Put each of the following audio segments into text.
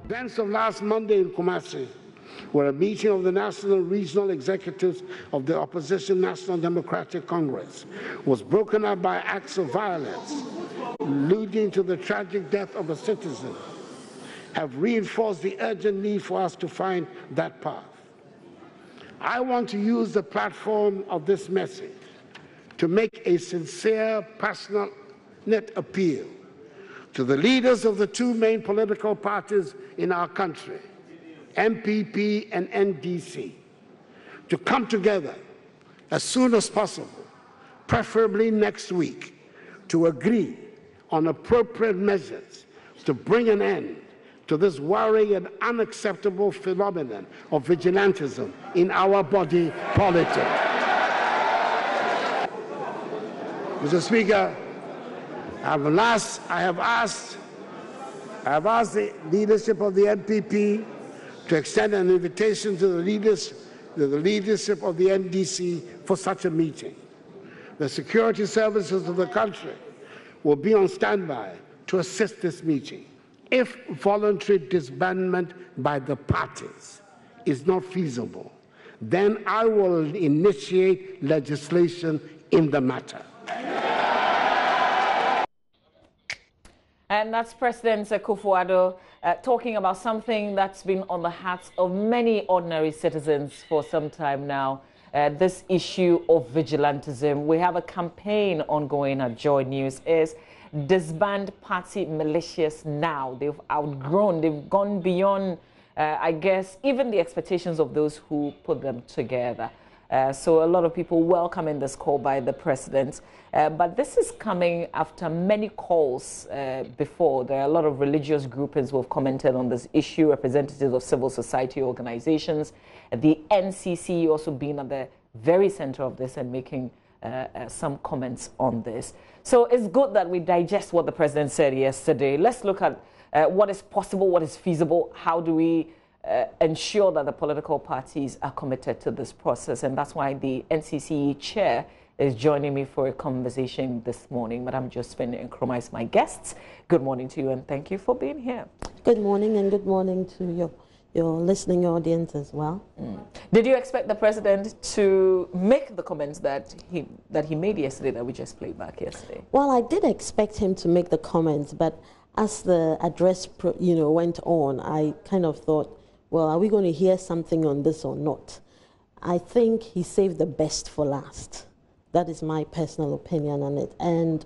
Events of last Monday in Kumasi, where a meeting of the national and regional executives of the opposition National Democratic Congress was broken up by acts of violence, leading to the tragic death of a citizen, have reinforced the urgent need for us to find that path. I want to use the platform of this message to make a sincere, passionate appeal to the leaders of the two main political parties in our country, NPP and NDC, to come together as soon as possible, preferably next week, to agree on appropriate measures to bring an end to this worrying and unacceptable phenomenon of vigilantism in our body politic. Mr. Speaker, I have asked the leadership of the NPP to extend an invitation to the leadership of the NDC for such a meeting. The security services of the country will be on standby to assist this meeting. If voluntary disbandment by the parties is not feasible, then I will initiate legislation in the matter. And that's President Akufo-Addo talking about something that's been on the hearts of many ordinary citizens for some time now, this issue of vigilantism. We have a campaign ongoing at JoyNews, is disband party militias now. They've outgrown, they've gone beyond, I guess, even the expectations of those who put them together. So a lot of people welcoming this call by the president. But this is coming after many calls before. There are a lot of religious groupings who have commented on this issue, representatives of civil society organizations, the NCC also being at the very center of this and making some comments on this. So it's good that we digest what the president said yesterday. Let's look at what is possible, what is feasible, how do we ensure that the political parties are committed to this process. And that's why the NCC chair is joining me for a conversation this morning. Madam Josephine Nkrumah is my guest. Good morning to you and thank you for being here. Good morning, and good morning to your listening audience as well. Did you expect the president to make the comments that he made yesterday, that we just played back yesterday? Well, I did expect him to make the comments, but as the address went on, I kind of thought, well, are we going to hear something on this or not? I think he saved the best for last. That is my personal opinion on it. And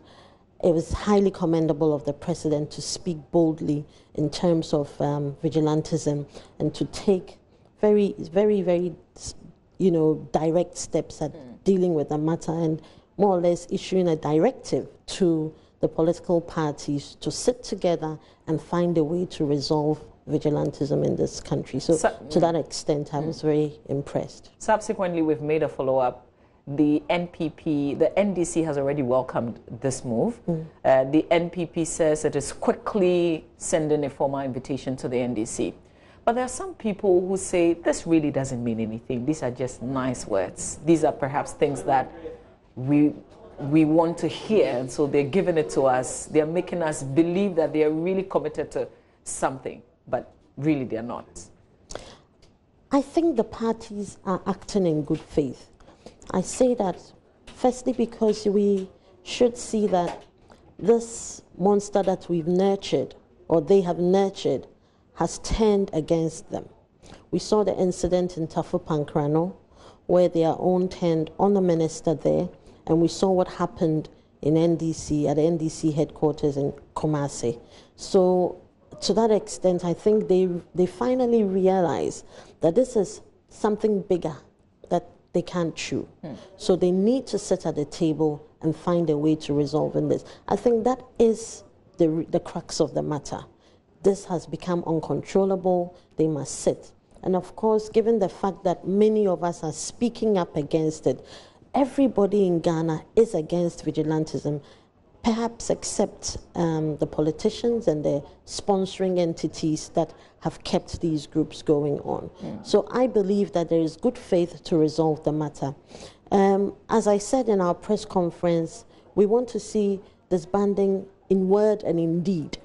it was highly commendable of the president to speak boldly in terms of vigilantism and to take very, very, very, direct steps at dealing with the matter and more or less issuing a directive to the political parties to sit together and find a way to resolve vigilantism in this country. So to that extent, I was very impressed. Subsequently, we've made a follow-up. The NPP, the NDC has already welcomed this move. The NPP says it is quickly sending a formal invitation to the NDC. But there are some people who say this really doesn't mean anything. These are just nice words. These are perhaps things that we want to hear, and so they're giving it to us. They're making us believe that they are really committed to something, but really they're not. I think the parties are acting in good faith. I say that firstly because we should see that this monster that we've nurtured, or they have nurtured, has turned against them. We saw the incident in Tafu Pankrano, where their own turned on the minister there, and we saw what happened in NDC, at the NDC headquarters in Kumasi. So to that extent, I think they finally realize that this is something bigger that they can't chew. So they need to sit at the table and find a way to resolve in this. I think that is the crux of the matter. This has become uncontrollable. They must sit. And of course, given the fact that many of us are speaking up against it, everybody in Ghana is against vigilantism, perhaps except the politicians and the sponsoring entities that have kept these groups going on. So I believe that there is good faith to resolve the matter. As I said in our press conference, we want to see disbanding in word and in deed.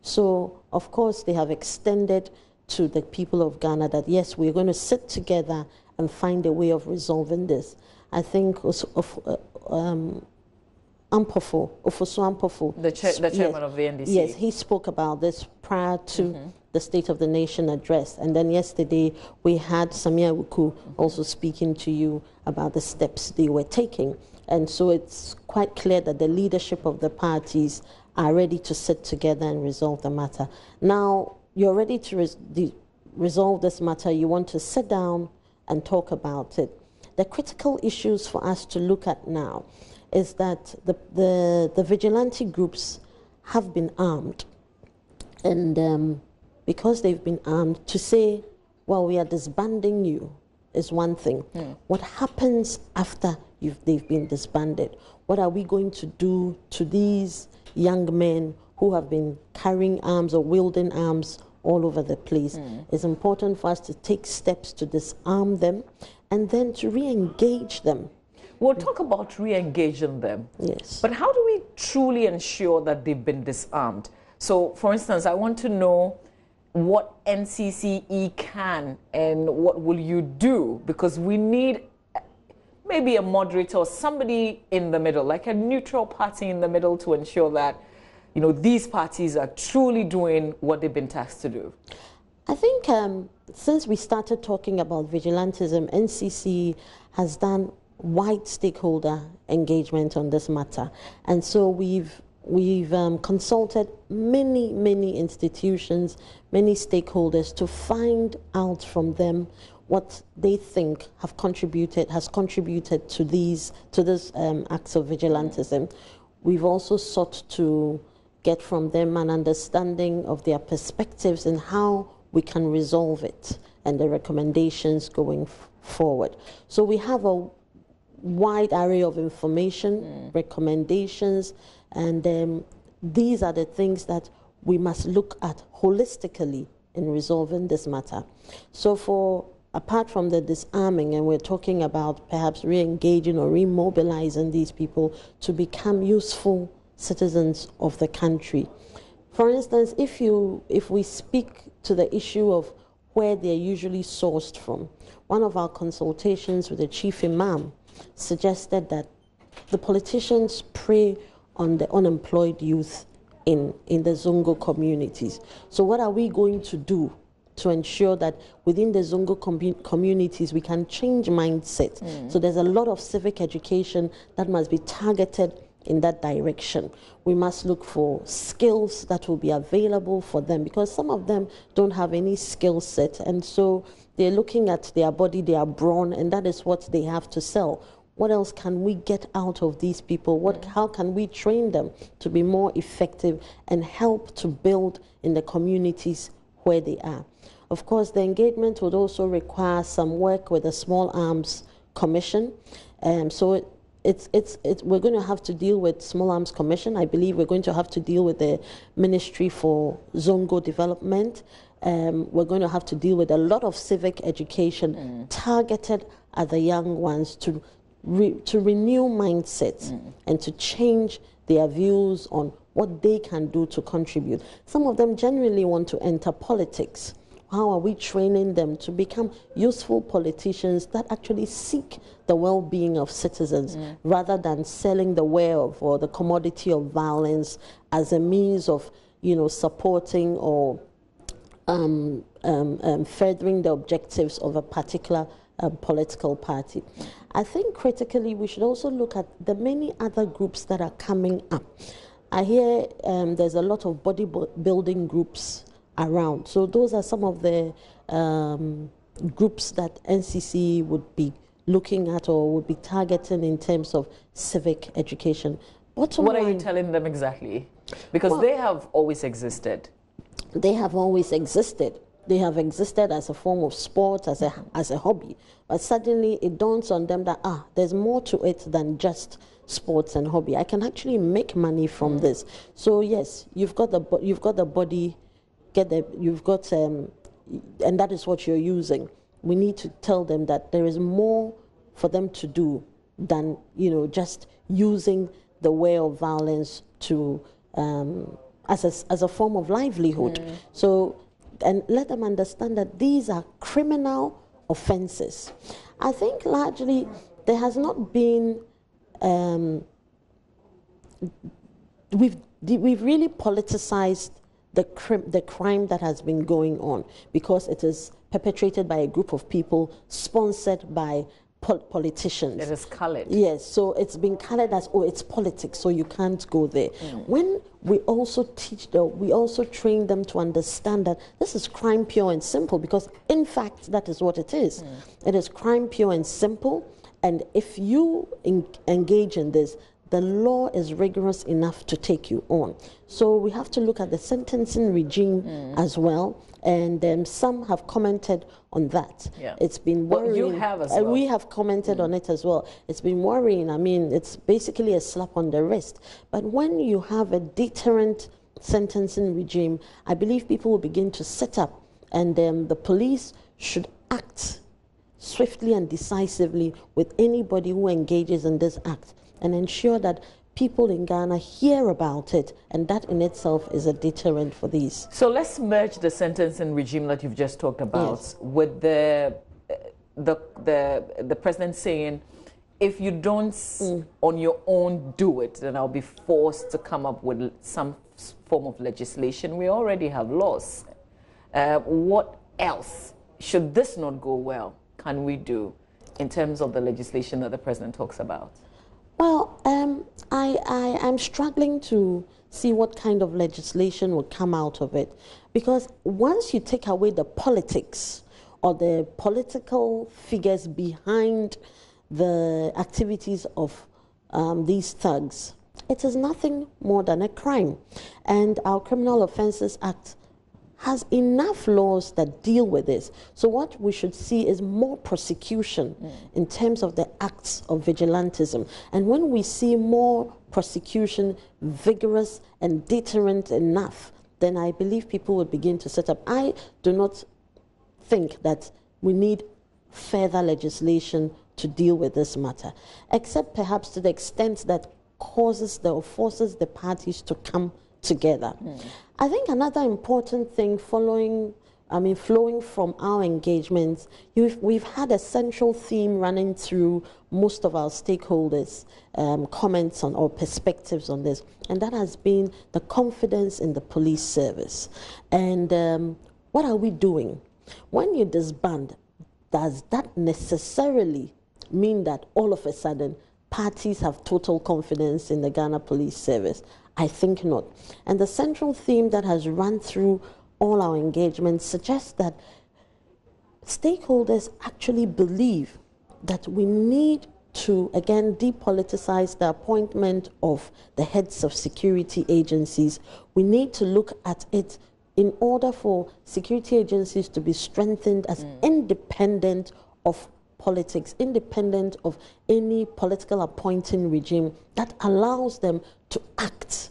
So, of course, they have extended to the people of Ghana that, yes, we're going to sit together and find a way of resolving this. I think Ofosu Ampofo, the chairman of the NDC. Yes, he spoke about this prior to the State of the Nation address. And then yesterday we had Samia Wuku also speaking to you about the steps they were taking. And so it's quite clear that the leadership of the parties are ready to sit together and resolve the matter. Now, you're ready to resolve this matter. You want to sit down and talk about it. The critical issues for us to look at now is that the vigilante groups have been armed. And because they've been armed, to say, well, we are disbanding you is one thing. What happens after they've been disbanded? What are we going to do to these young men who have been carrying arms or wielding arms all over the place? It's important for us to take steps to disarm them and then to re-engage them. We'll talk about re-engaging them. Yes. But how do we truly ensure that they've been disarmed? So, for instance, I want to know what NCCE can and what will you do? Because we need maybe a moderator or somebody in the middle, like a neutral party in the middle, to ensure that, you know, these parties are truly doing what they've been tasked to do. I think since we started talking about vigilantism, NCC has done wide stakeholder engagement on this matter. And so we've consulted many institutions, many stakeholders to find out from them what they think has contributed to this acts of vigilantism. We've also sought to get from them an understanding of their perspectives and how we can resolve it and the recommendations going forward. So we have a wide array of information, recommendations, and these are the things that we must look at holistically in resolving this matter. So apart from the disarming, and we're talking about perhaps re-engaging or remobilizing these people to become useful citizens of the country. For instance, if we speak to the issue of where they're usually sourced from, one of our consultations with the chief imam suggested that the politicians prey on the unemployed youth in the Zongo communities. So what are we going to do to ensure that within the Zongo communities we can change mindset? So there's a lot of civic education that must be targeted in that direction. We must look for skills that will be available for them, because some of them don't have any skill set, and so they're looking at their body, their brawn, and that is what they have to sell. What else can we get out of these people? How can we train them to be more effective and help to build in the communities where they are? Of course, the engagement would also require some work with the Small Arms Commission. So we're going to have to deal with Small Arms Commission. I believe we're going to have to deal with the Ministry for Zongo Development. We're going to have to deal with a lot of civic education targeted at the young ones to renew mindsets and to change their views on what they can do to contribute. Some of them genuinely want to enter politics. How are we training them to become useful politicians that actually seek the well-being of citizens rather than selling the ware of or the commodity of violence as a means of, supporting or furthering the objectives of a particular political party? I think critically we should also look at the many other groups that are coming up. I hear there's a lot of bodybuilding groups around. So those are some of the groups that NCC would be looking at or would be targeting in terms of civic education. What are you telling them exactly? Because they have always existed. They have always existed. They have existed as a form of sport, as a hobby. But suddenly it dawns on them that, there's more to it than just sports and hobby. I can actually make money from this. So yes, you've got the body, and that is what you're using. We need to tell them that there is more for them to do than, just using the way of violence to as a form of livelihood. So, and let them understand that these are criminal offenses. I think largely there has not been, we've really politicized the crime that has been going on because it is perpetrated by a group of people sponsored by politicians. It is colored. Yes, so it's been colored as, oh, it's politics, so you can't go there. When we also we also train them to understand that this is crime pure and simple, because in fact, that is what it is. It is crime pure and simple, and if you engage in this, the law is rigorous enough to take you on. So we have to look at the sentencing regime as well, and some have commented on that. Yeah. It's been worrying. Well, you have as well. We have commented on it as well. It's been worrying. I mean, it's basically a slap on the wrist. But when you have a deterrent sentencing regime, I believe people will begin to set up, and the police should act swiftly and decisively with anybody who engages in this act, and ensure that people in Ghana hear about it, and that in itself is a deterrent for these. So let's merge the sentencing regime that you've just talked about with the president saying, if you don't on your own do it, then I'll be forced to come up with some form of legislation. We already have laws. What else, should this not go well, can we do in terms of the legislation that the president talks about? Well, I am struggling to see what kind of legislation will come out of it, because once you take away the politics or the political figures behind the activities of these thugs, it is nothing more than a crime. And our Criminal Offences Act has enough laws that deal with this. So what we should see is more prosecution in terms of the acts of vigilantism. And when we see more prosecution, vigorous and deterrent enough, then I believe people will begin to set up. I do not think that we need further legislation to deal with this matter, except perhaps to the extent that causes or forces the parties to come together. I think another important thing flowing from our engagements, we've had a central theme running through most of our stakeholders' comments on or perspectives on this, and that has been the confidence in the police service. And what are we doing? When you disband, does that necessarily mean that all of a sudden parties have total confidence in the Ghana Police Service? I think not. And the central theme that has run through all our engagements suggests that stakeholders actually believe that we need to, again, depoliticize the appointment of the heads of security agencies. We need to look at it in order for security agencies to be strengthened as independent of politics, independent of any political appointing regime that allows them to act.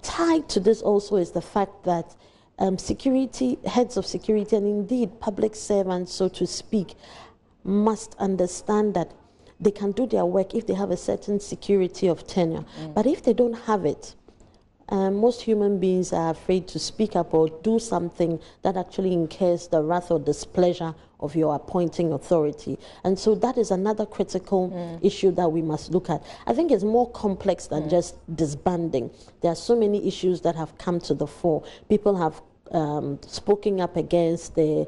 Tied to this also is the fact that heads of security, and indeed public servants, so to speak, must understand that they can do their work if they have a certain security of tenure. But if they don't have it, most human beings are afraid to speak up or do something that actually incurs the wrath or displeasure of your appointing authority. And so that is another critical issue that we must look at. I think it's more complex than just disbanding. There are so many issues that have come to the fore. People have spoken up against the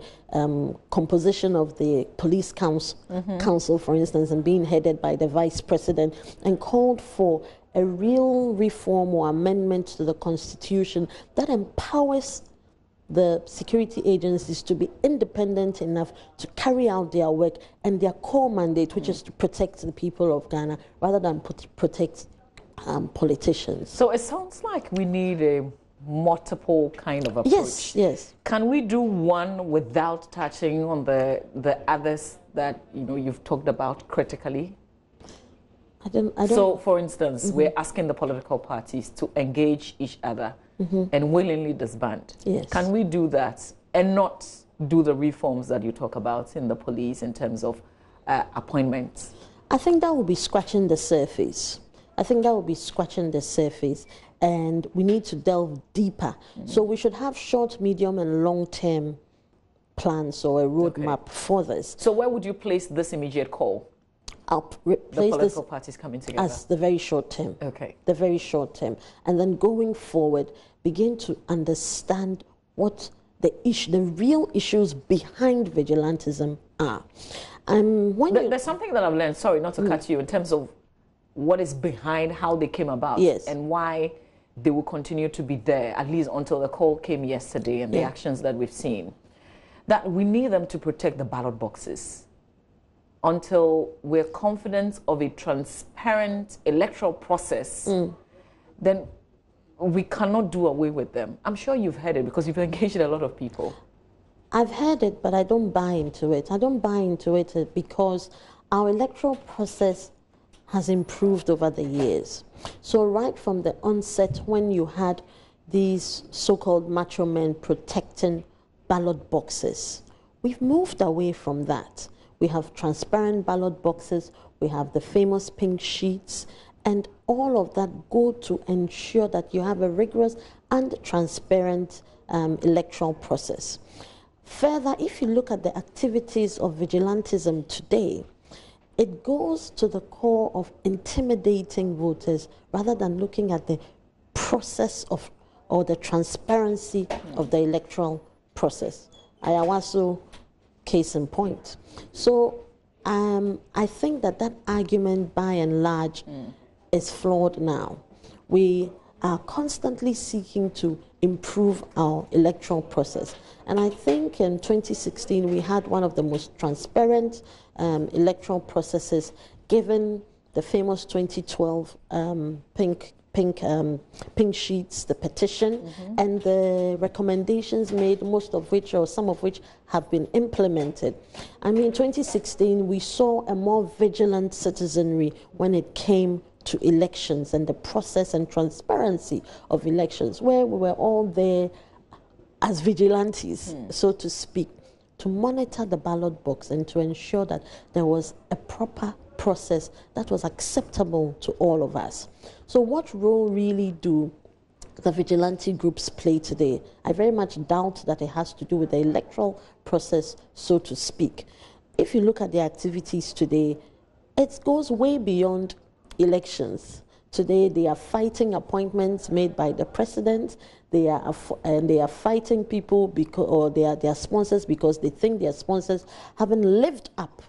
composition of the police council, for instance, and being headed by the vice president, and called for a real reform or amendment to the Constitution that empowers the security agencies to be independent enough to carry out their work and their core mandate, which is to protect the people of Ghana rather than protect politicians. So it sounds like we need a multiple kind of approach. Yes, yes. Can we do one without touching on the others that you've talked about critically? I don't. So, for instance, we're asking the political parties to engage each other and willingly disband. Yes. Can we do that and not do the reforms that you talk about in the police in terms of appointments? I think that will be scratching the surface. and we need to delve deeper. So we should have short, medium, and long-term plans or a roadmap for this. So where would you place this immediate call? I'll The place political this parties coming together as the very short term. Okay. The very short term. And then going forward, begin to understand what the real issues behind vigilantism are. There's something that I've learned, sorry not to cut you, in terms of what is behind how they came about and why they will continue to be there, at least until the call came yesterday and the actions that we've seen. That we need them to protect the ballot boxes until we're confident of a transparent electoral process, then we cannot do away with them. I'm sure you've heard it because you've engaged a lot of people. I've heard it, but I don't buy into it. I don't buy into it because our electoral process has improved over the years. So right from the onset, when you had these so-called macho men protecting ballot boxes, we've moved away from that. We have transparent ballot boxes, we have the famous pink sheets, and all of that go to ensure that you have a rigorous and transparent electoral process. Further, if you look at the activities of vigilantism today, it goes to the core of intimidating voters rather than looking at the process of or the transparency of the electoral process. Ayawaso, case in point. So I think that argument by and large is flawed now. We are constantly seeking to improve our electoral process. And I think in 2016 we had one of the most transparent electoral processes, given the famous 2012 pink sheets, the petition, and the recommendations made, most of which or some of which have been implemented. I mean, 2016 we saw a more vigilant citizenry when it came to elections and the process and transparency of elections, where we were all there as vigilantes, so to speak, to monitor the ballot box and to ensure that there was a proper process that was acceptable to all of us. So what role really do the vigilante groups play today? I very much doubt that it has to do with the electoral process, so to speak. If you look at the activities today, it goes way beyond elections. Today they are fighting appointments made by the president. They are fighting people because, or their sponsors, because they think their sponsors haven't lived up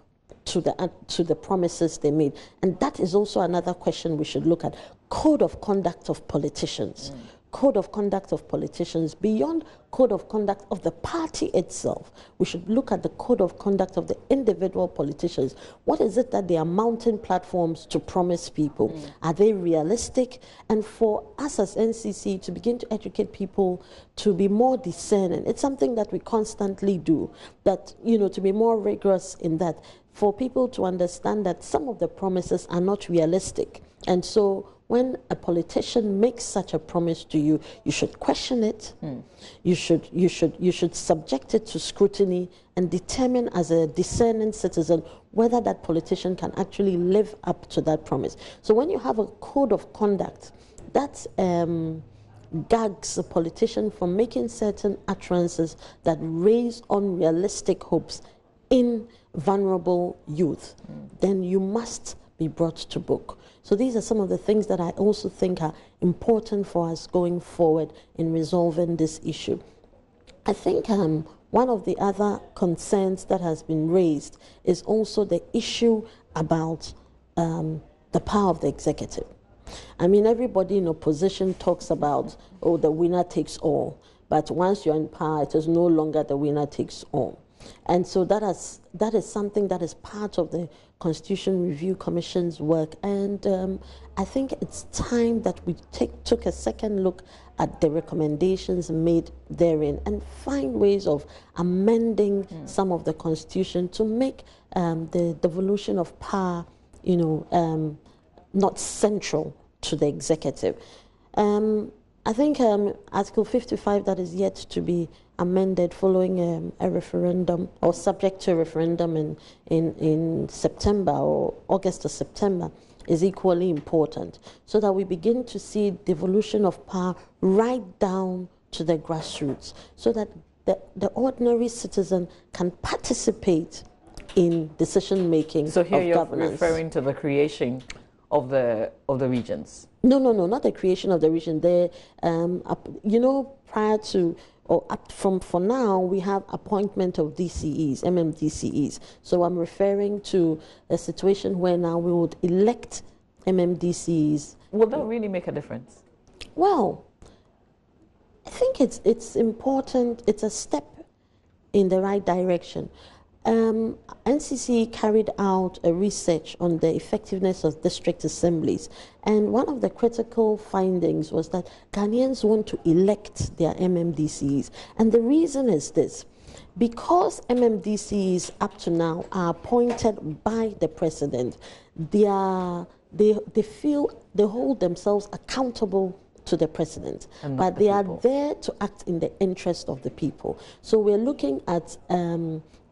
to the promises they made. And that is also another question we should look at. Code of conduct of politicians. Code of conduct of politicians. Beyond code of conduct of the party itself, we should look at the code of conduct of the individual politicians. What is it that they are mounting platforms to promise people? Are they realistic? And for us as NCC to begin to educate people to be more discerning, it's something that we constantly do, that, you know, to be more rigorous in that, for people to understand that some of the promises are not realistic. And so when a politician makes such a promise to you, you should question it. You should subject it to scrutiny and determine as a discerning citizen whether that politician can actually live up to that promise. So when you have a code of conduct that gags a politician from making certain utterances that raise unrealistic hopes in vulnerable youth, then you must be brought to book. So these are some of the things that I also think are important for us going forward in resolving this issue. I think one of the other concerns that has been raised is also the issue about the power of the executive. I mean, everybody in opposition talks about, oh, the winner takes all. But once you're in power, it is no longer the winner takes all. And so that is something that is part of the Constitution Review Commission's work. And I think it's time that we took a second look at the recommendations made therein and find ways of amending some of the Constitution to make the devolution of power, you know, not central to the executive. I think Article 55 that is yet to be amended following a referendum, or subject to a referendum in September or August or September, is equally important, so that we begin to see devolution of power right down to the grassroots, so that the ordinary citizen can participate in decision making. So here you're governance. referring to the creation of the regions. No, not the creation of the region. Prior to or up from for now, we have appointment of DCEs, MMDCEs. So I'm referring to a situation where now we would elect MMDCEs. Will that really make a difference? Well, I think it's important. It's a step in the right direction. NCC carried out a research on the effectiveness of district assemblies, and one of the critical findings was that Ghanaians want to elect their MMDCs, and the reason is this: because MMDCs up to now are appointed by the president, they feel they hold themselves accountable to the president, but they are there to act in the interest of the people. So we're looking at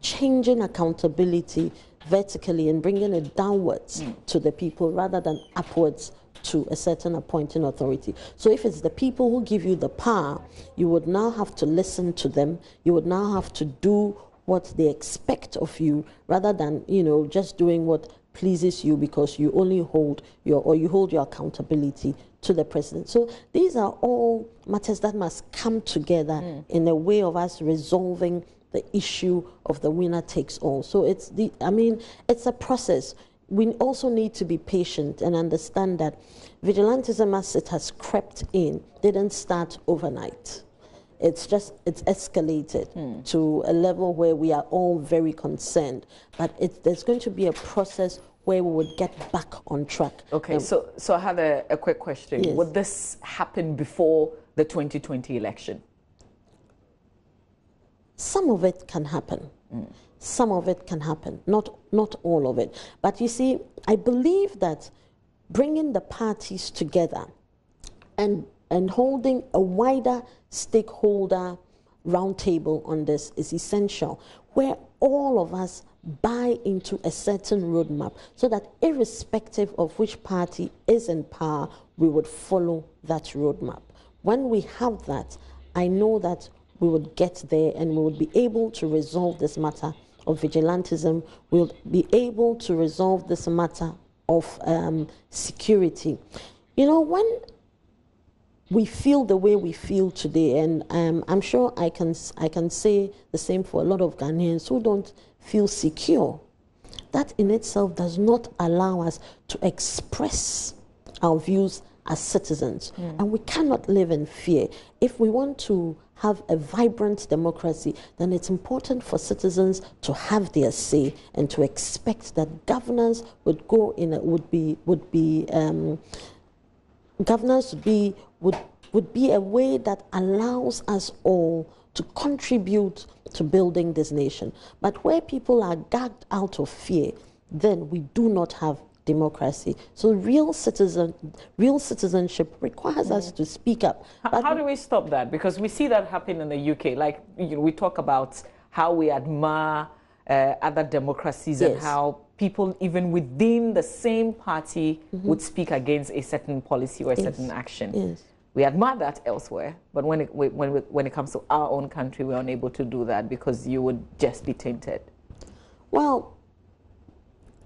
changing accountability vertically and bringing it downwards to the people rather than upwards to a certain appointing authority. So if it's the people who give you the power, you would now have to listen to them. You would now have to do what they expect of you rather than, just doing what pleases you because you only hold your accountability to the president. So these are all matters that must come together in a way of us resolving the issue of the winner takes all. So it's a process. We also need to be patient and understand that vigilantism, as it has crept in, didn't start overnight. It's escalated to a level where we are all very concerned. But there's going to be a process where we would get back on track. Okay, so I have a quick question. Yes. Would this happen before the 2020 election? Some of it can happen. Some of it can happen, not all of it. But you see, I believe that bringing the parties together and holding a wider stakeholder roundtable on this is essential, where all of us buy into a certain roadmap, so that irrespective of which party is in power, we would follow that roadmap. When we have that, I know that we would get there and we would be able to resolve this matter of vigilantism. We'll be able to resolve this matter of security. When we feel the way we feel today, and I'm sure I can say the same for a lot of Ghanaians who don't feel secure, that in itself does not allow us to express our views as citizens. And we cannot live in fear. If we want to have a vibrant democracy, then it's important for citizens to have their say and to expect that governance would be a way that allows us all to contribute to building this nation. But where people are gagged out of fear, then we do not have democracy. So real citizenship requires us to speak up. How do we stop that? Because we see that happen in the UK. Like, we talk about how we admire other democracies, and how people even within the same party would speak against a certain policy or a certain action. We admire that elsewhere, but when it comes to our own country, we're unable to do that because you would just be tainted. Well,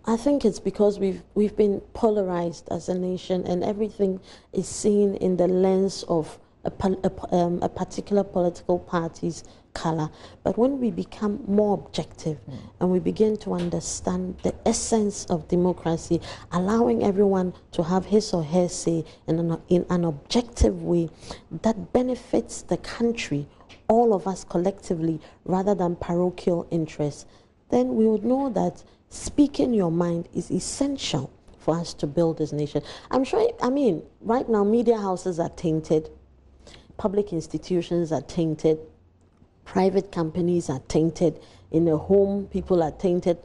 I think it's because we've been polarized as a nation, and everything is seen in the lens of a particular political party's color. But when we become more objective and we begin to understand the essence of democracy, allowing everyone to have his or her say in an objective way that benefits the country, all of us collectively, rather than parochial interests, then we would know that speaking your mind is essential for us to build this nation. I'm sure, right now media houses are tainted, public institutions are tainted, private companies are tainted, in a home people are tainted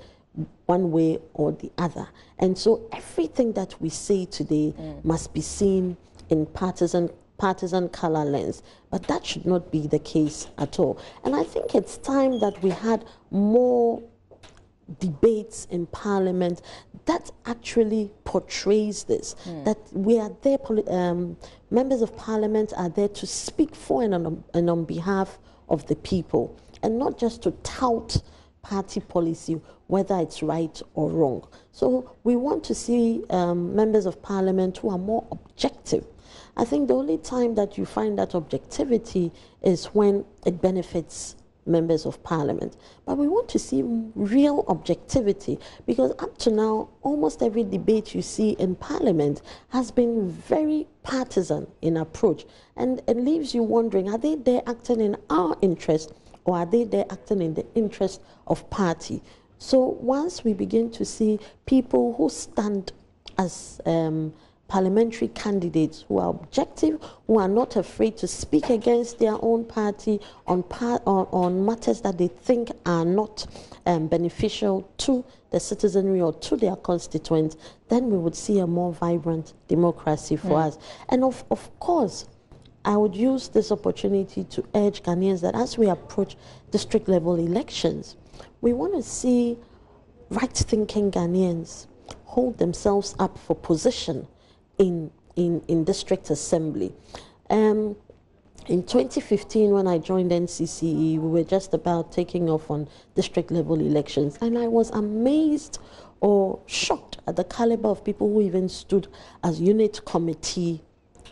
one way or the other. And so everything that we say today must be seen in partisan color lens. But that should not be the case at all. And I think it's time that we had more debates in Parliament, that actually portrays this, that we are there, members of Parliament are there to speak for and on behalf of the people, and not just to tout party policy, whether it's right or wrong. So we want to see members of Parliament who are more objective. I think the only time that you find that objectivity is when it benefits members of Parliament. But we want to see real objectivity, because up to now, almost every debate you see in Parliament has been very partisan in approach, and it leaves you wondering, are they there acting in our interest, or are they there acting in the interest of party? So once we begin to see people who stand as parliamentary candidates who are objective, who are not afraid to speak against their own party on matters that they think are not beneficial to the citizenry or to their constituents, then we would see a more vibrant democracy for us. And of course, I would use this opportunity to urge Ghanaians that as we approach district level elections, we want to see right-thinking Ghanaians hold themselves up for position in district assembly. In 2015, when I joined NCCE, we were just about taking off on district level elections, and I was amazed or shocked at the caliber of people who even stood as unit committee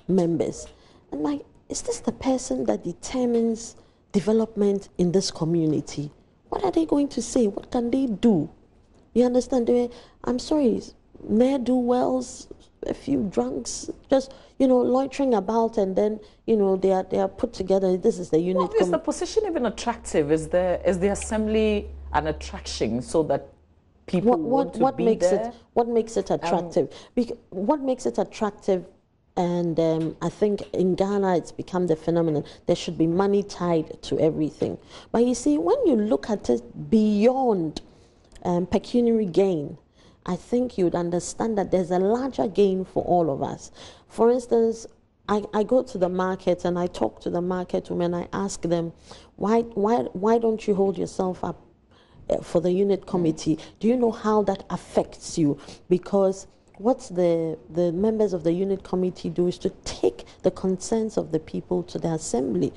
members. And like, is this the person that determines development in this community? What are they going to say? What can they do? You understand? I'm sorry, ne'er-do-wells, a few drunks, just, loitering about, and then, they are put together. This is the unit. Is the position even attractive? Is the assembly an attraction so that people want to be there? What makes it attractive? What makes it attractive? And I think in Ghana it's become the phenomenon. There should be money tied to everything. But you see, when you look at it beyond pecuniary gain, I think you'd understand that there's a larger gain for all of us. For instance, I go to the market and I talk to the market women. I ask them, why don't you hold yourself up for the unit committee? Do you know how that affects you? Because what the members of the unit committee do is to take the concerns of the people to the assembly.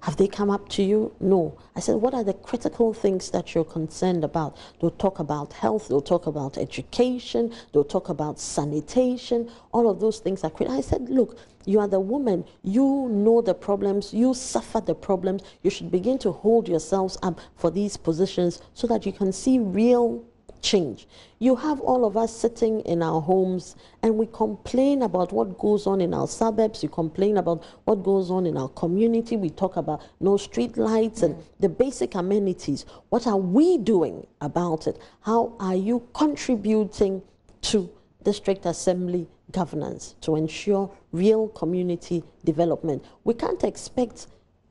Have they come up to you? No. I said, what are the critical things that you're concerned about? They'll talk about health, they'll talk about education, they'll talk about sanitation, all of those things are critical. I said, look, you are the woman, you know the problems, you suffer the problems, you should begin to hold yourselves up for these positions so that you can see real change. You have all of us sitting in our homes and we complain about what goes on in our suburbs, you complain about what goes on in our community, we talk about no street lights and the basic amenities. What are we doing about it? How are you contributing to district assembly governance to ensure real community development? We can't expect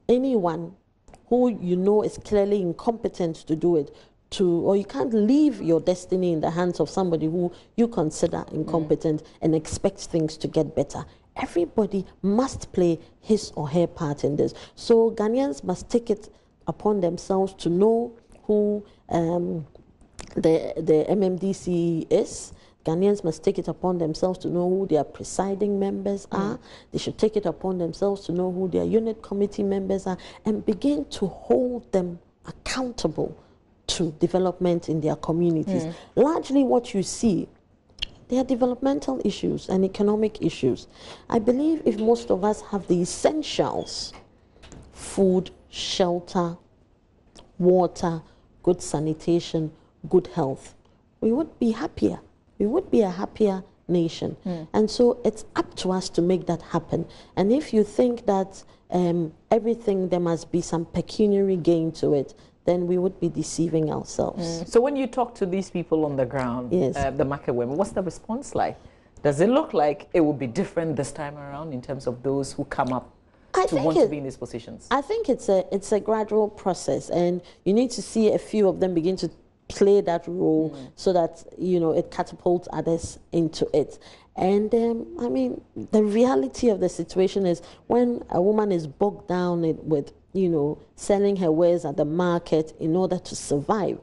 anyone who is clearly incompetent to do it or you can't leave your destiny in the hands of somebody who you consider incompetent and expect things to get better. Everybody must play his or her part in this. So Ghanaians must take it upon themselves to know who the MMDC is. Ghanaians must take it upon themselves to know who their presiding members are. They should take it upon themselves to know who their unit committee members are and begin to hold them accountable to development in their communities. Largely what you see, they are developmental issues and economic issues. I believe if most of us have the essentials, food, shelter, water, good sanitation, good health, we would be happier. We would be a happier nation. And so it's up to us to make that happen. And if you think that everything, there must be some pecuniary gain to it, then we would be deceiving ourselves. So when you talk to these people on the ground, yes, the market women, what's the response like? Does it look like it will be different this time around in terms of those who come up to want to be in these positions? I think it's a gradual process, and you need to see a few of them begin to play that role so that it catapults others into it. And I mean, the reality of the situation is when a woman is bogged down with selling her wares at the market in order to survive,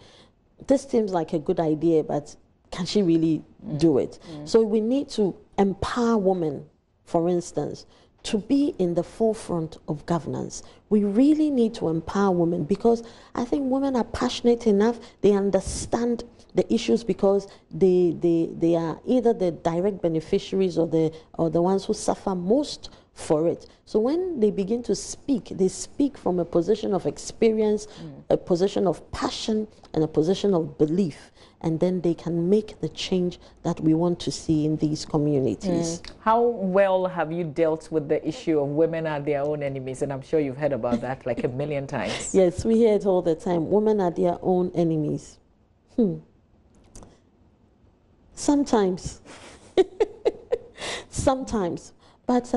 this seems like a good idea, but can she really do it? So we need to empower women, for instance, to be in the forefront of governance. We really need to empower women, because I think women are passionate enough. They understand the issues, because they are either the direct beneficiaries or the ones who suffer most for it. So when they begin to speak, they speak from a position of experience, a position of passion, and a position of belief. And then they can make the change that we want to see in these communities. How well have you dealt with the issue of women are their own enemies? And I'm sure you've heard about that like a million times. Yes, we hear it all the time. Women are their own enemies. Sometimes. Sometimes. But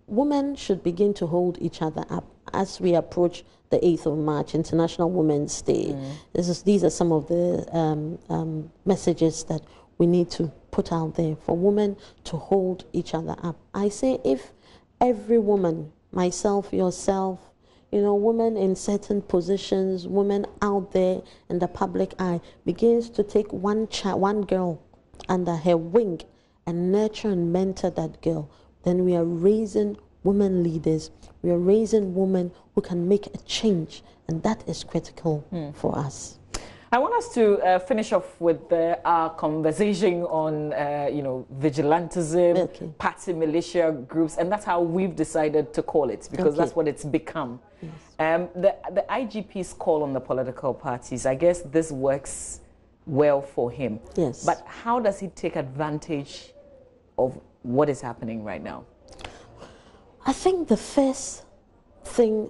women should begin to hold each other up as we approach the 8th of March, International Women's Day. These are some of the messages that we need to put out there for women to hold each other up. I say, if every woman, myself, yourself, women in certain positions, women out there in the public eye, begins to take one girl under her wing and nurture and mentor that girl, then we are raising women leaders. We are raising women who can make a change, and that is critical for us. I want us to finish off with our conversation on, vigilantism, party militia groups, and that's how we've decided to call it, because that's what it's become. Yes. The IGP's call on the political parties, I guess this works well for him. Yes. But how does he take advantage of what is happening right now? I think the first thing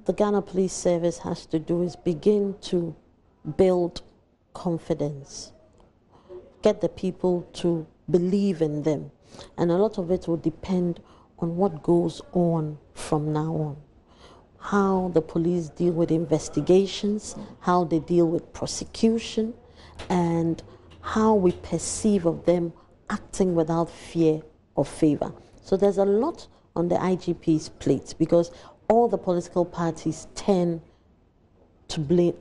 the Ghana Police Service has to do is begin to build confidence, get the people to believe in them. And a lot of it will depend on what goes on from now on. How the police deal with investigations, how they deal with prosecution, and how we perceive of them acting without fear or favor. So there's a lot on the IGP's plate, because all the political parties tend to blame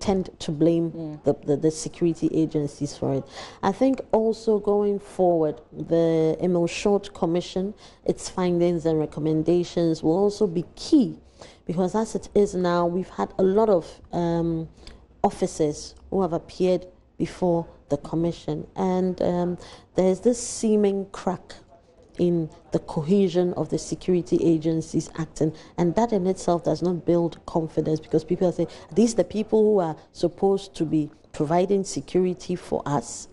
the security agencies for it. I think also going forward, the Emil Short Commission, its findings and recommendations will also be key, because as it is now, we've had a lot of officers who have appeared before the commission, and there's this seeming crack in the cohesion of the security agencies acting, and that in itself does not build confidence, because people say, these are the people who are supposed to be providing security for us.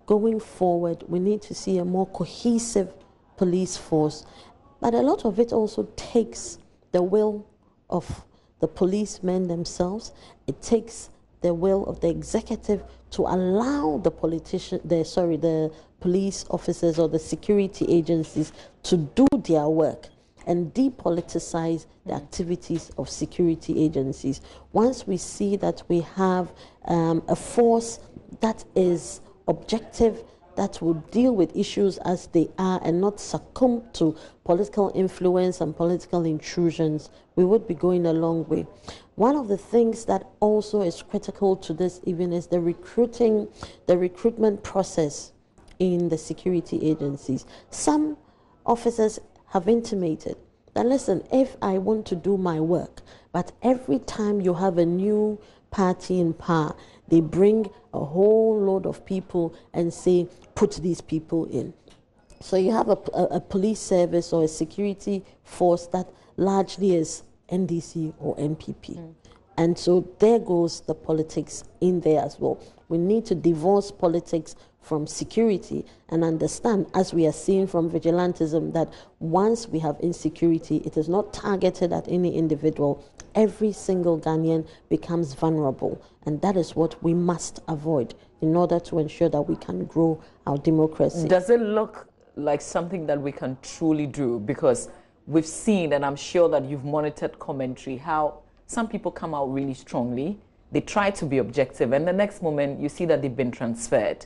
Going forward, we need to see a more cohesive police force, but a lot of it also takes the will of the policemen themselves. It takes the will of the executive to allow the the police officers or the security agencies to do their work and depoliticize the activities of security agencies. Once we see that we have a force that is objective, that will deal with issues as they are and not succumb to political influence and political intrusions, we would be going a long way. One of the things that also is critical to this even is the recruitment process in the security agencies. Some officers have intimated that, listen, if I want to do my work, but every time you have a new party in power, they bring a whole load of people and say, put these people in. So you have a police service or a security force that largely is NDC or NPP. And so there goes the politics in there as well. We need to divorce politics from security and understand, as we are seeing from vigilantism, that once we have insecurity, it is not targeted at any individual. Every single Ghanaian becomes vulnerable, and that is what we must avoid in order to ensure that we can grow our democracy. Does it look like something that we can truly do? Because we've seen, and I'm sure that you've monitored commentary, how some people come out really strongly, they try to be objective, and the next moment you see that they've been transferred.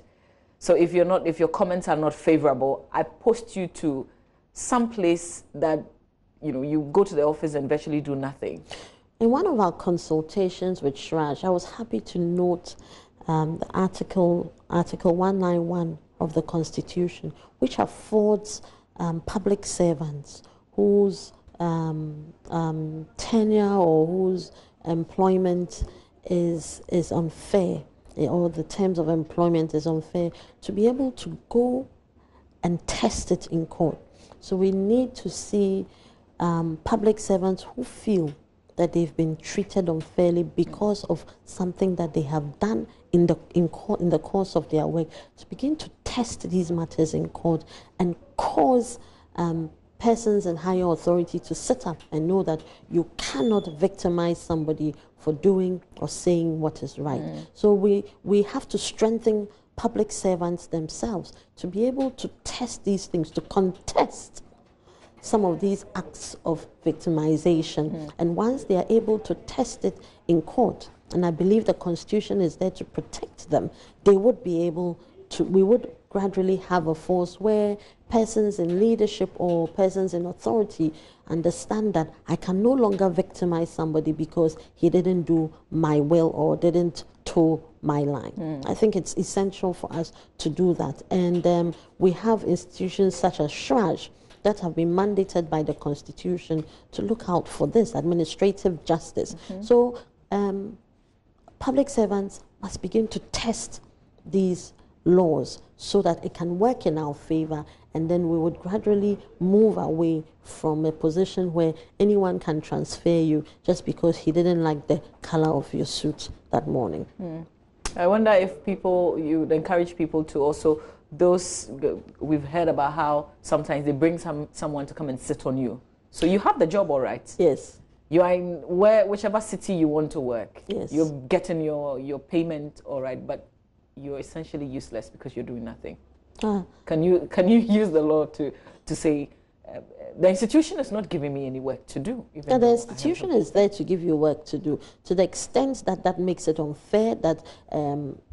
So if your comments are not favorable, I post you to some place that you go to the office and virtually do nothing. In one of our consultations with Shraj, I was happy to note the Article 191 of the Constitution, which affords public servants whose tenure or whose employment is unfair, or the terms of employment is unfair, to be able to go and test it in court. So we need to see public servants who feel that they've been treated unfairly because of something that they have done in the course of their work, to begin to test these matters in court and cause persons in higher authority to sit up and know that you cannot victimize somebody for doing or saying what is right. So we have to strengthen public servants themselves to be able to test these things, to contest some of these acts of victimization. And once they are able to test it in court, and I believe the Constitution is there to protect them, they would be able to, we would gradually have a force where persons in leadership or persons in authority understand that I can no longer victimize somebody because he didn't do my will or didn't toe my line. I think it's essential for us to do that. And we have institutions such as SHRAJ that have been mandated by the Constitution to look out for this, administrative justice. So public servants must begin to test these laws so that it can work in our favor, and then we would gradually move away from a position where anyone can transfer you just because he didn't like the color of your suit that morning. I wonder if you'd encourage people to also, we've heard about how sometimes they bring someone to come and sit on you. So you have the job, all right? Yes. You are in whichever city you want to work. Yes. You're getting your payment, all right, but you're essentially useless because you're doing nothing. Can you use the law to say the institution is not giving me any work to do? Yeah, the institution is there to give you work to do. To the extent that that makes it unfair, that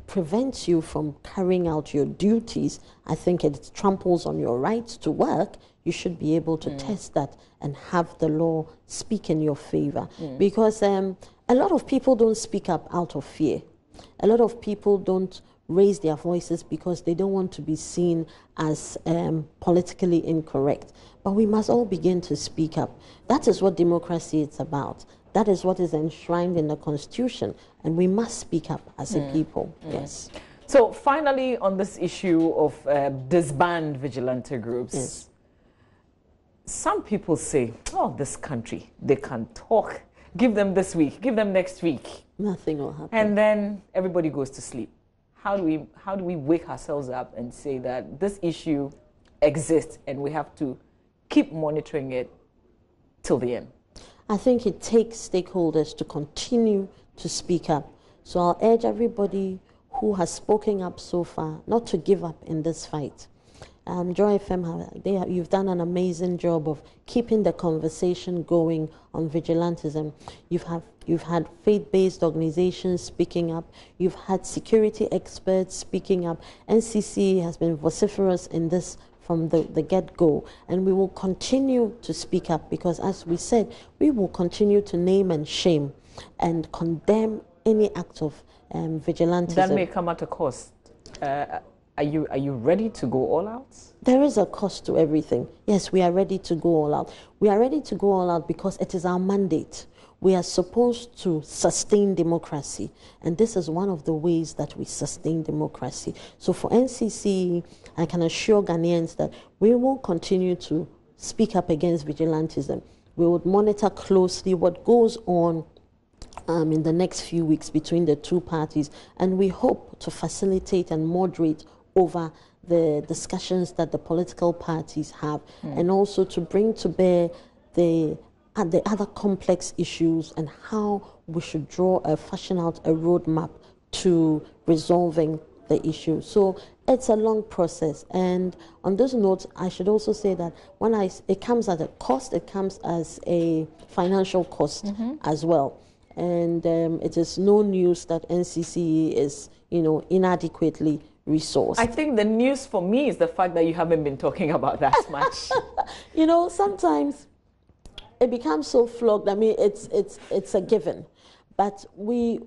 prevents you from carrying out your duties, I think it tramples on your rights to work. You should be able to test that and have the law speak in your favor. Because a lot of people don't speak up out of fear. A lot of people don't raise their voices because they don't want to be seen as politically incorrect. But we must all begin to speak up. That is what democracy is about. That is what is enshrined in the Constitution, and we must speak up as a people. Yes. So finally, on this issue of disband vigilante groups, yes. Some people say, oh, this country, they can talk. Give them this week, give them next week. Nothing will happen. And then everybody goes to sleep. How do we wake ourselves up and say that this issue exists and we have to keep monitoring it till the end? I think it takes stakeholders to continue to speak up. So I'll urge everybody who has spoken up so far not to give up in this fight. Joy FM, you've done an amazing job of keeping the conversation going on vigilantism. You've had faith-based organizations speaking up. You've had security experts speaking up. NCC has been vociferous in this from the get-go, and we will continue to speak up because, as we said, we will continue to name and shame and condemn any act of vigilantism. That may come at a cost. Are you ready to go all out? There is a cost to everything. Yes, we are ready to go all out. We are ready to go all out because it is our mandate. We are supposed to sustain democracy, and this is one of the ways that we sustain democracy. So for NCC, I can assure Ghanaians that we will continue to speak up against vigilantism. We would monitor closely what goes on in the next few weeks between the two parties, and we hope to facilitate and moderate over the discussions that the political parties have, and also to bring to bear the other complex issues and how we should fashion out a roadmap to resolving the issue. So it's a long process. And on this note, I should also say that it comes at a cost, it comes as a financial cost as well. And it is no news that NCC is, inadequately resourced. I think the news for me is the fact that you haven't been talking about that much. Sometimes it becomes so flogged. I mean, it's a given. But we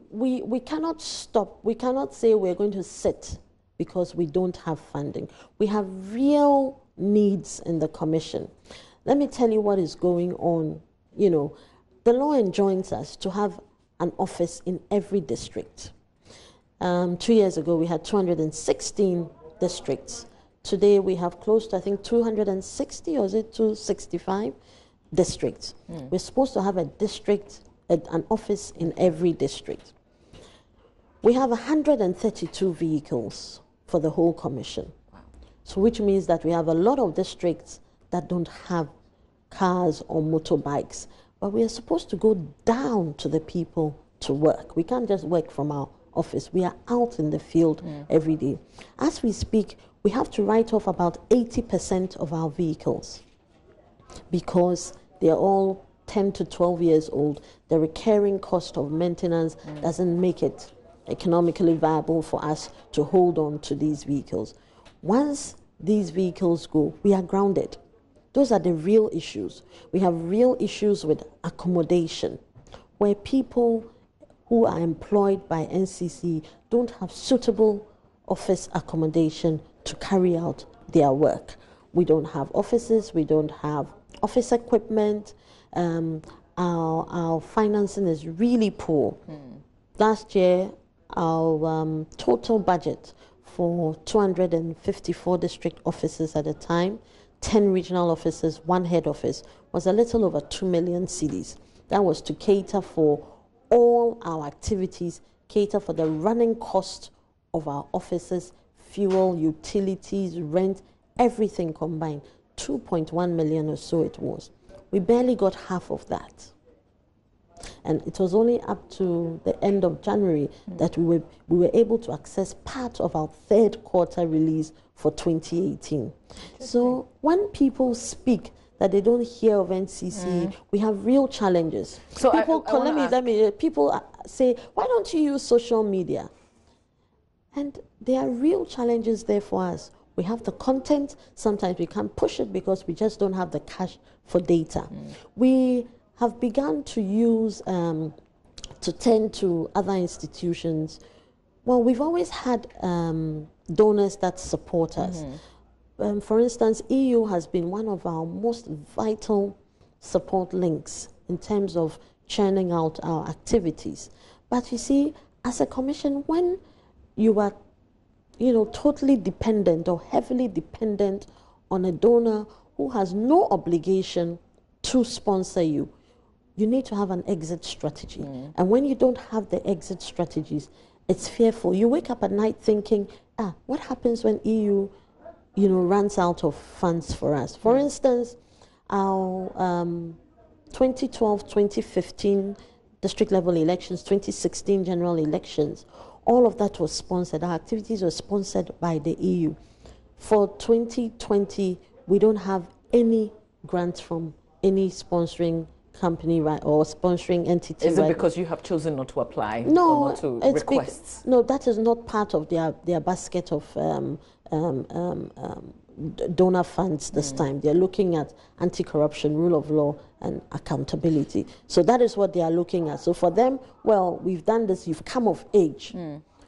cannot stop. We cannot say we're going to sit because we don't have funding. We have real needs in the commission. Let me tell you what is going on. You know, the law enjoins us to have an office in every district. 2 years ago, we had 216 districts. Today, we have close to, I think, 260, or is it 265 districts. We're supposed to have a district, an office in every district. We have 132 vehicles for the whole commission. So which means that we have a lot of districts that don't have cars or motorbikes. But we are supposed to go down to the people to work. We can't just work from our office. We are out in the field every day. As we speak, we have to write off about 80% of our vehicles because they're all 10 to 12 years old. The recurring cost of maintenance doesn't make it economically viable for us to hold on to these vehicles. Once these vehicles go, we are grounded. Those are the real issues. We have real issues with accommodation, where people who are employed by NCC don't have suitable office accommodation to carry out their work. We don't have offices, we don't have office equipment. Our financing is really poor. Last year, our total budget for 254 district offices at a time, 10 regional offices, 1 head office, was a little over 2 million cedis. That was to cater for all our activities, cater for the running cost of our offices, fuel, utilities, rent, everything combined. 2.1 million or so it was. We barely got half of that. And it was only up to the end of January that we were able to access part of our third quarter release for 2018. So when people speak that they don't hear of NCC, we have real challenges. So people people say, why don't you use social media? And there are real challenges there for us. We have the content. Sometimes we can't push it because we just don't have the cash for data. We have begun to use, to tend to other institutions. Well, we've always had donors that support us. For instance, EU has been one of our most vital support links in terms of churning out our activities. But you see, as a commission, when you are totally dependent or heavily dependent on a donor who has no obligation to sponsor you, you need to have an exit strategy. And when you don't have the exit strategies, it's fearful. You wake up at night thinking, what happens when EU, runs out of funds for us? For instance, our 2012, 2015 district level elections, 2016 general elections, all of that was sponsored. Our activities were sponsored by the EU. For 2020, we don't have any grants from any sponsoring company or sponsoring entity. Is it because you have chosen not to apply? No, or not to requests? No, that is not part of their basket of donor funds this time. They're looking at anti-corruption, rule of law, and accountability. So that is what they are looking at. So for them, well, we've done this, you've come of age.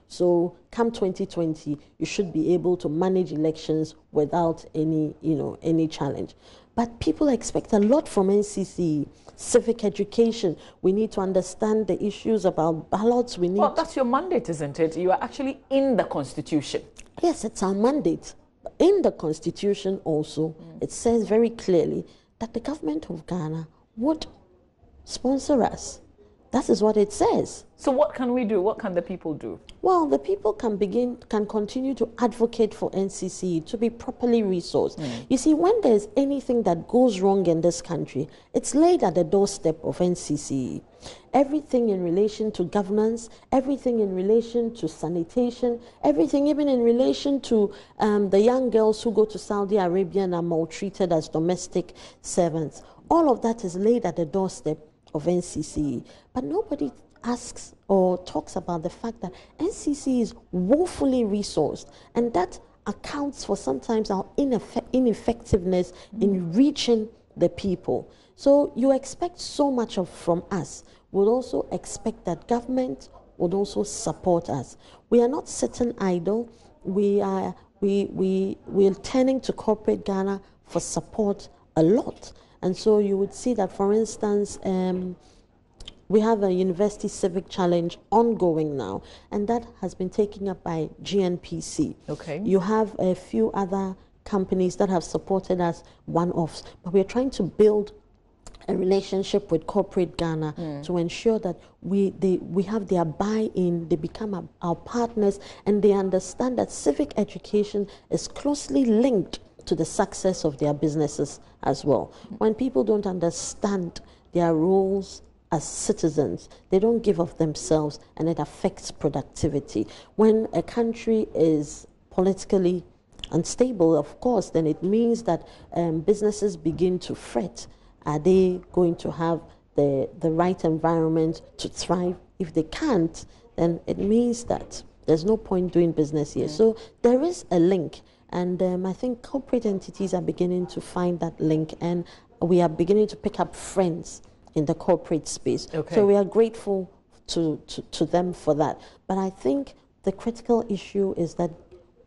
So come 2020, you should be able to manage elections without any challenge. But people expect a lot from NCC. Civic education. We need to understand the issues about ballots. Well, that's your mandate, isn't it? You are actually in the Constitution. Yes, it's our mandate. In the Constitution also, it says very clearly that the government of Ghana would sponsor us. That is what it says. So what can we do? What can the people do? Well, the people can continue to advocate for NCC to be properly resourced. You see, when there's anything that goes wrong in this country, it's laid at the doorstep of NCC. Everything in relation to governance, everything in relation to sanitation, everything even in relation to the young girls who go to Saudi Arabia and are maltreated as domestic servants. All of that is laid at the doorstep of NCC. But nobody asks or talks about the fact that NCC is woefully resourced, and that accounts for sometimes our ineffectiveness in reaching the people. So you expect so much from us. We'll also expect that government would also support us. We are not sitting idle. We're turning to corporate Ghana for support a lot. And so you would see that, for instance, we have a university civic challenge ongoing now, and that has been taken up by GNPC. Okay. You have a few other companies that have supported us one-offs, but we're trying to build a relationship with corporate Ghana to ensure that we have their buy-in, they become our partners, and they understand that civic education is closely linked to the success of their businesses as well. When people don't understand their roles as citizens, they don't give of themselves, and it affects productivity. When a country is politically unstable, of course, then it means that businesses begin to fret. Are they going to have the right environment to thrive? If they can't, then it means that there's no point doing business here. So there is a link, and I think corporate entities are beginning to find that link, and we are beginning to pick up friends in the corporate space. Okay. So we are grateful to them for that. But I think the critical issue is that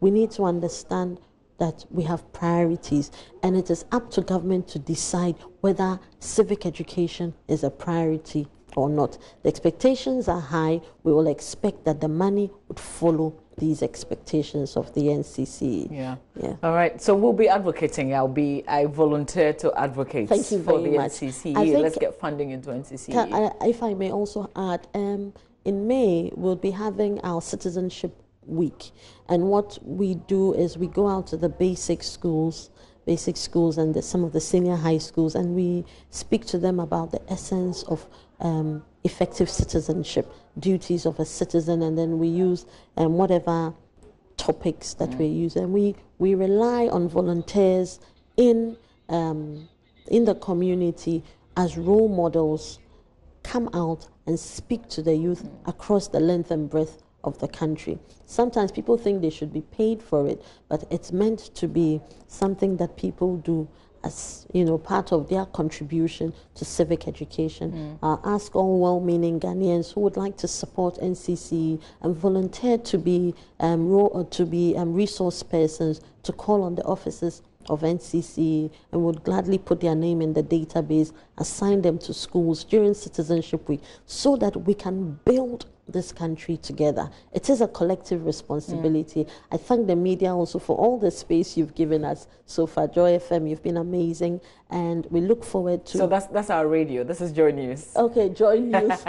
we need to understand that we have priorities, and it is up to government to decide whether civic education is a priority or not. The expectations are high. We will expect that the money would follow these expectations of the NCCE. Yeah. Yeah. All right. So we'll be advocating. I volunteer to advocate Thank you for very the much. NCCE. Let's get funding into NCCE. If I may also add, in May, we'll be having our citizenship week, and what we do is we go out to the basic schools and some of the senior high schools, and we speak to them about the essence of effective citizenship, duties of a citizen, and then we use whatever topics that we use, and we rely on volunteers in the community as role models. Come out and speak to the youth across the length and breadth of the country. Sometimes people think they should be paid for it, but it's meant to be something that people do as, part of their contribution to civic education. Ask all well-meaning Ghanaians who would like to support NCCE and volunteer to be resource persons to call on the offices of NCCE, and would gladly put their name in the database, assign them to schools during Citizenship Week, so that we can build this country together. It is a collective responsibility. I thank the media also for all the space you've given us so far. Joy FM, you've been amazing, and we look forward to... So that's our radio. This is JoyNews. Okay, JoyNews.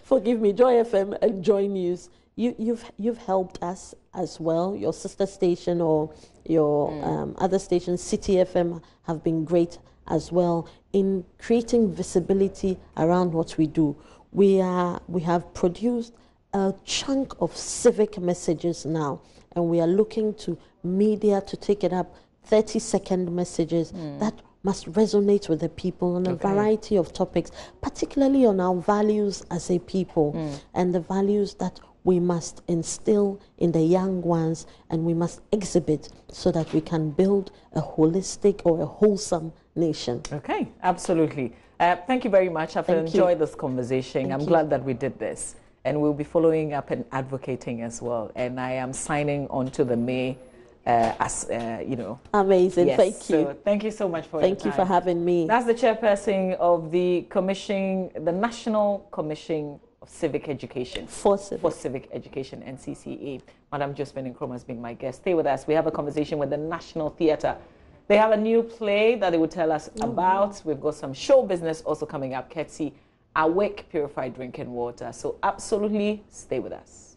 Forgive me, Joy FM and JoyNews. You've helped us as well. Your sister station or your other stations, City FM, have been great as well in creating visibility around what we do. We have produced a chunk of civic messages now, and we are looking to media to take it up, 30-second messages that must resonate with the people on a variety of topics, particularly on our values as a people and the values that we must instill in the young ones, and we must exhibit so that we can build a holistic or a wholesome nation. Okay, absolutely. Thank you very much. I've enjoyed this conversation. I'm glad that we did this, and we'll be following up and advocating as well. And I am signing on to the May Amazing. Yes. Thank you. So thank you so much for Thank you for having me. That's the chairperson of the commission, the National Commission of Civic Education. For Civic Education, NCCE. Madam Josephine Nkrumah has been my guest. Stay with us. We have a conversation with the National Theatre. They have a new play that they will tell us about. We've got some show business also coming up, courtesy Awake Purified Drinking Water. So absolutely stay with us.